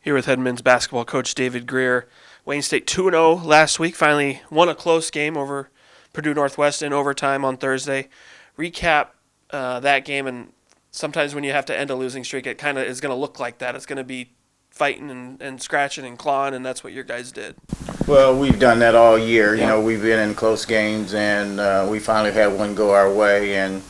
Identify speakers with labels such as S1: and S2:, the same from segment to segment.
S1: Here with head men's basketball coach David Greer. Wayne State 2-0 last week, finally won a close game over Purdue Northwest in overtime on Thursday. Recap that game, and sometimes when you have to end a losing streak, it kind of is going to look like that. It's going to be fighting and scratching and clawing, and that's what your guys did.
S2: Well, we've done that all year.
S1: Yeah.
S2: We've been in close games, and we finally had one go our way. And,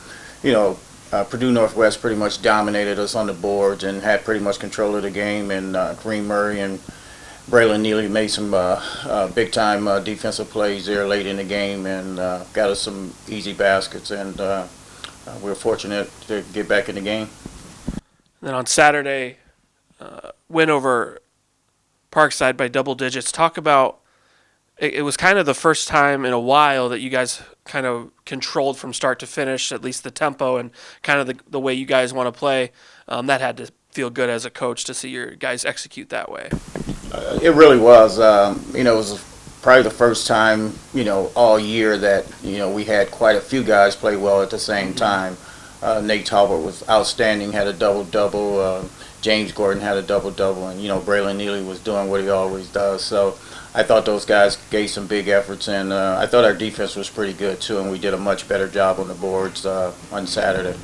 S2: Purdue Northwest pretty much dominated us on the boards and had pretty much control of the game. And Green Murray and Braylon Neely made some big-time defensive plays there late in the game and got us some easy baskets. And we were fortunate to get back in the game.
S1: And then on Saturday, win over Parkside by double digits. Talk about it was kind of the first time in a while that you guys kind of controlled from start to finish, at least the tempo and kind of the way you guys want to play. That had to feel good as a coach to see your guys execute that way.
S2: It really was. It was probably the first time, all year that, we had quite a few guys play well at the same time. Nate Talbot was outstanding, had a double-double. James Gordon had a double-double, and, Braylon Neely was doing what he always does. So I thought those guys gave some big efforts, and I thought our defense was pretty good, too, and we did a much better job on the boards on Saturday.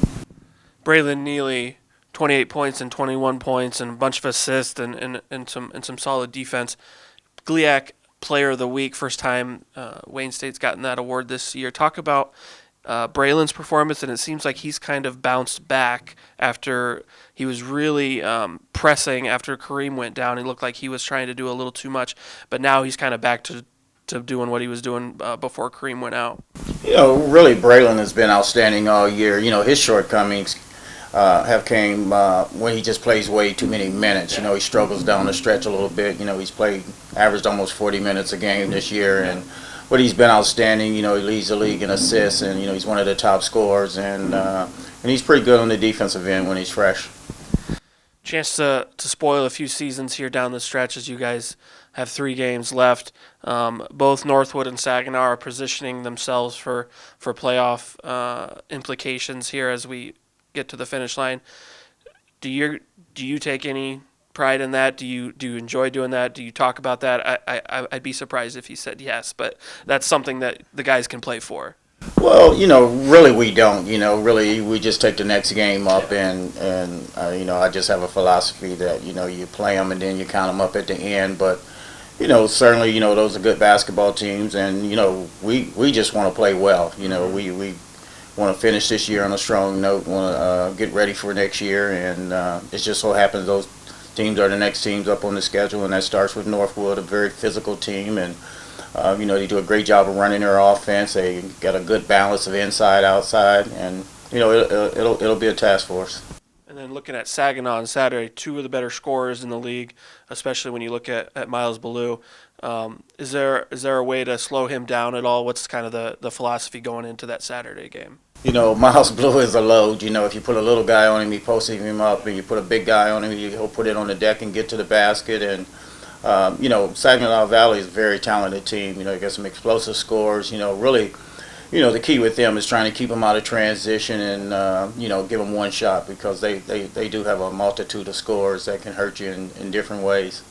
S1: Braylon Neely, 28 points and 21 points and a bunch of assists and some solid defense. GLIAC Player of the Week, first time Wayne State's gotten that award this year. Talk about Braylon's performance, and it seems like he's kind of bounced back after he was really pressing after Kareem went down. He looked like he was trying to do a little too much, but now he's kind of back to doing what he was doing before Kareem went out.
S2: Really, Braylon has been outstanding all year. His shortcomings have came when he just plays way too many minutes. He struggles down the stretch a little bit. He's averaged almost 40 minutes a game this year, but he's been outstanding. He leads the league in assists, and he's one of the top scorers, and he's pretty good on the defensive end when he's fresh.
S1: Chance to spoil a few seasons here down the stretch as you guys have 3 games left. Both Northwood and Saginaw are positioning themselves for playoff implications here as we get to the finish line. Do you take any pride in that? Do you enjoy doing that? Do you talk about that? I'd be surprised if you said yes, but that's something that the guys can play for.
S2: Well, really we don't. Really we just take the next game up, and I just have a philosophy that you play them and then you count them up at the end. But certainly those are good basketball teams, and we just want to play well. We want to finish this year on a strong note. Want to get ready for next year, and it just so happens those teams are the next teams up on the schedule, and that starts with Northwood, a very physical team, and they do a great job of running their offense. They got a good balance of inside, outside, and it'll be a task for us.
S1: And then looking at Saginaw on Saturday, 2 of the better scorers in the league, especially when you look at Miles Ballou. Is there a way to slow him down at all? What's kind of the philosophy going into that Saturday game?
S2: Miles Ballou is a load. If you put a little guy on him, he posts him up, and you put a big guy on him, he'll put it on the deck and get to the basket. And Saginaw Valley is a very talented team. They got some explosive scores. Really, the key with them is trying to keep them out of transition and give them one shot, because they do have a multitude of scores that can hurt you in different ways.